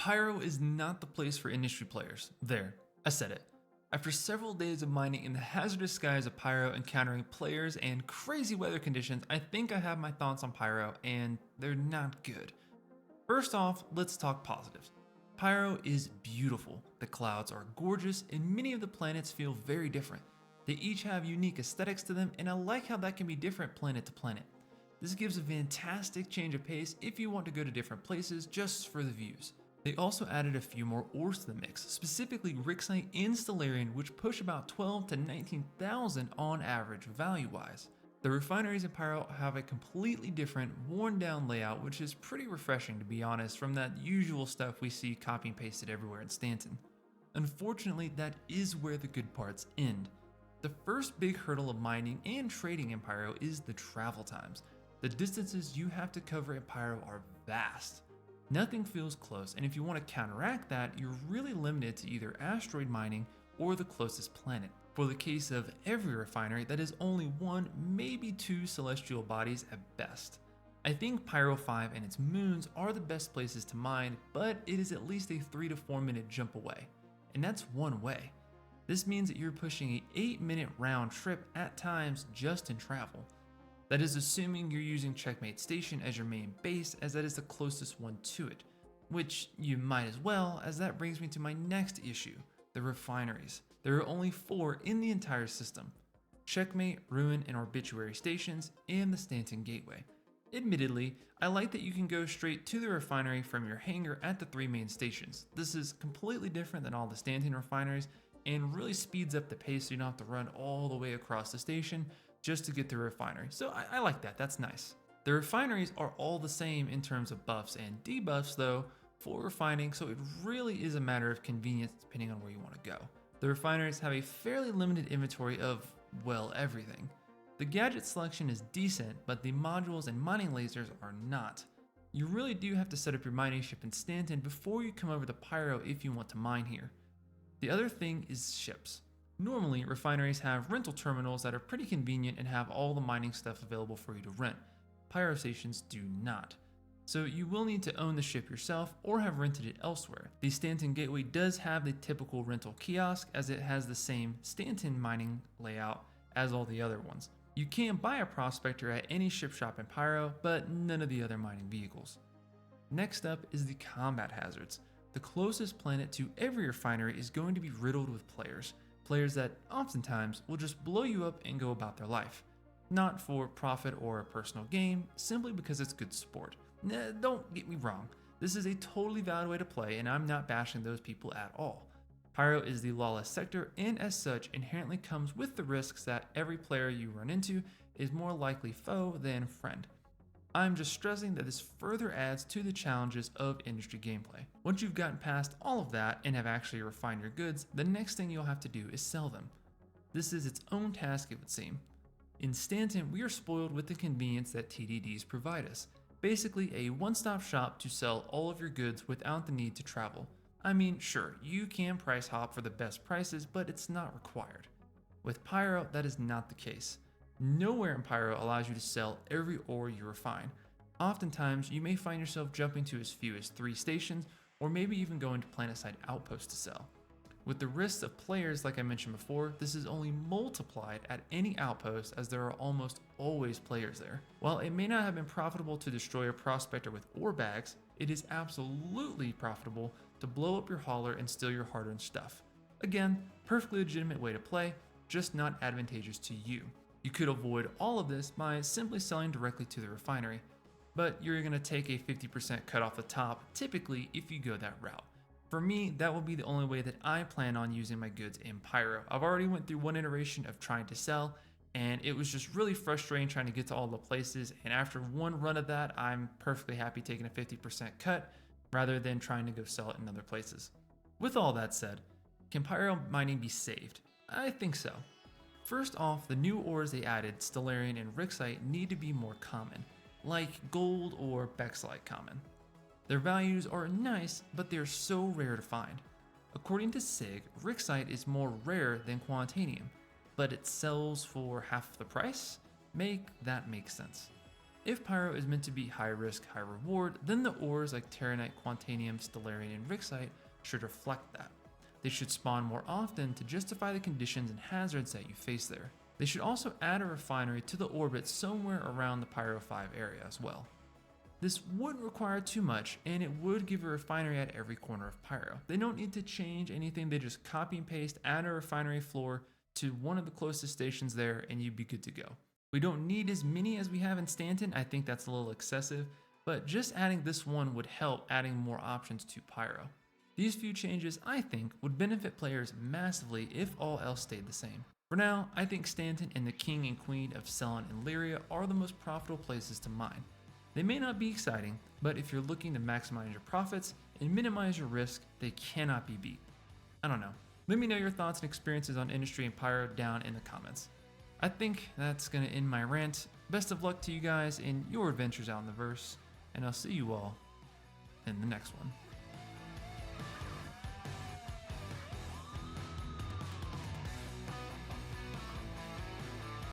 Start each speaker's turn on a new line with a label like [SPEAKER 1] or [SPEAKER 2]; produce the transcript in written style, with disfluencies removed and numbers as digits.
[SPEAKER 1] Pyro is not the place for industry players. There, I said it. After several days of mining in the hazardous skies of Pyro, encountering players and crazy weather conditions, I think I have my thoughts on Pyro, and they're not good. First off, let's talk positives. Pyro is beautiful. The clouds are gorgeous, and many of the planets feel very different. They each have unique aesthetics to them, and I like how that can be different planet to planet. This gives a fantastic change of pace if you want to go to different places just for the views. They also added a few more ores to the mix, specifically Riccite and Stileron, which push about 12 to 19,000 on average value-wise. The refineries in Pyro have a completely different, worn-down layout, which is pretty refreshing to be honest from that usual stuff we see copy and pasted everywhere in Stanton. Unfortunately, that is where the good parts end. The first big hurdle of mining and trading in Pyro is the travel times. The distances you have to cover in Pyro are vast. Nothing feels close, and if you want to counteract that, you're really limited to either asteroid mining or the closest planet. For the case of every refinery, that is only one, maybe two celestial bodies at best. I think Pyro 5 and its moons are the best places to mine, but it is at least a 3 to 4 minute jump away, and that's one way. This means that you're pushing an 8-minute round trip at times just in travel. That is assuming you're using Checkmate Station as your main base, as that is the closest one to it, which you might as well, as that brings me to my next issue, the refineries. There are only 4 in the entire system: Checkmate, Ruin, and Obituary stations, and the Stanton Gateway. Admittedly, I like that you can go straight to the refinery from your hangar at the 3 main stations. This is completely different than all the Stanton refineries and really speeds up the pace so you don't have to run all the way across the station just to get to the refinery. So I like that, that's nice. The refineries are all the same in terms of buffs and debuffs though for refining, so it really is a matter of convenience depending on where you want to go. The refineries have a fairly limited inventory of, well, everything. The gadget selection is decent, but the modules and mining lasers are not. You really do have to set up your mining ship in Stanton before you come over to Pyro if you want to mine here. The other thing is ships. Normally, refineries have rental terminals that are pretty convenient and have all the mining stuff available for you to rent. Pyro stations do not. So you will need to own the ship yourself or have rented it elsewhere. The Stanton Gateway does have the typical rental kiosk, as it has the same Stanton mining layout as all the other ones. You can buy a prospector at any ship shop in Pyro, but none of the other mining vehicles. Next up is the combat hazards. The closest planet to every refinery is going to be riddled with players that oftentimes will just blow you up and go about their life. Not for profit or a personal gain, simply because it's good sport. Don't get me wrong, this is a totally valid way to play and I'm not bashing those people at all. Pyro is the lawless sector and as such inherently comes with the risks that every player you run into is more likely foe than friend. I'm just stressing that this further adds to the challenges of industry gameplay. Once you've gotten past all of that and have actually refined your goods, the next thing you'll have to do is sell them. This is its own task, it would seem. In Stanton, we are spoiled with the convenience that TDDs provide us. Basically a one-stop shop to sell all of your goods without the need to travel. I mean, sure, you can price hop for the best prices, but it's not required. With Pyro, that is not the case. Nowhere in Pyro allows you to sell every ore you refine. Oftentimes, you may find yourself jumping to as few as 3 stations, or maybe even going to planet-side outposts to sell. With the risks of players like I mentioned before, this is only multiplied at any outpost as there are almost always players there. While it may not have been profitable to destroy a prospector with ore bags, it is absolutely profitable to blow up your hauler and steal your hard-earned stuff. Again, perfectly legitimate way to play, just not advantageous to you. You could avoid all of this by simply selling directly to the refinery, but you're going to take a 50% cut off the top typically if you go that route. For me, that will be the only way that I plan on using my goods in Pyro. I've already went through one iteration of trying to sell, and it was just really frustrating trying to get to all the places, and after one run of that, I'm perfectly happy taking a 50% cut rather than trying to go sell it in other places. With all that said, can Pyro mining be saved? I think so. First off, the new ores they added, Stileron and Riccite, need to be more common, like gold or Bexlite common. Their values are nice, but they are so rare to find. According to SIG, Riccite is more rare than Quantanium, but it sells for half the price? Make that make sense. If Pyro is meant to be high risk, high reward, then the ores like Terranite, Quantanium, Stileron, and Riccite should reflect that. They should spawn more often to justify the conditions and hazards that you face there. They should also add a refinery to the orbit somewhere around the Pyro 5 area as well. This wouldn't require too much, and it would give a refinery at every corner of Pyro. They don't need to change anything, they just copy and paste, add a refinery floor to one of the closest stations there, and you'd be good to go. We don't need as many as we have in Stanton, I think that's a little excessive, but just adding this one would help adding more options to Pyro. These few changes, I think, would benefit players massively if all else stayed the same. For now, I think Stanton and the King and Queen of Cellon and Lyria are the most profitable places to mine. They may not be exciting, but if you're looking to maximize your profits and minimize your risk, they cannot be beat. I don't know. Let me know your thoughts and experiences on Industry and Pyro down in the comments. I think that's going to end my rant. Best of luck to you guys in your adventures out in the verse, and I'll see you all in the next one.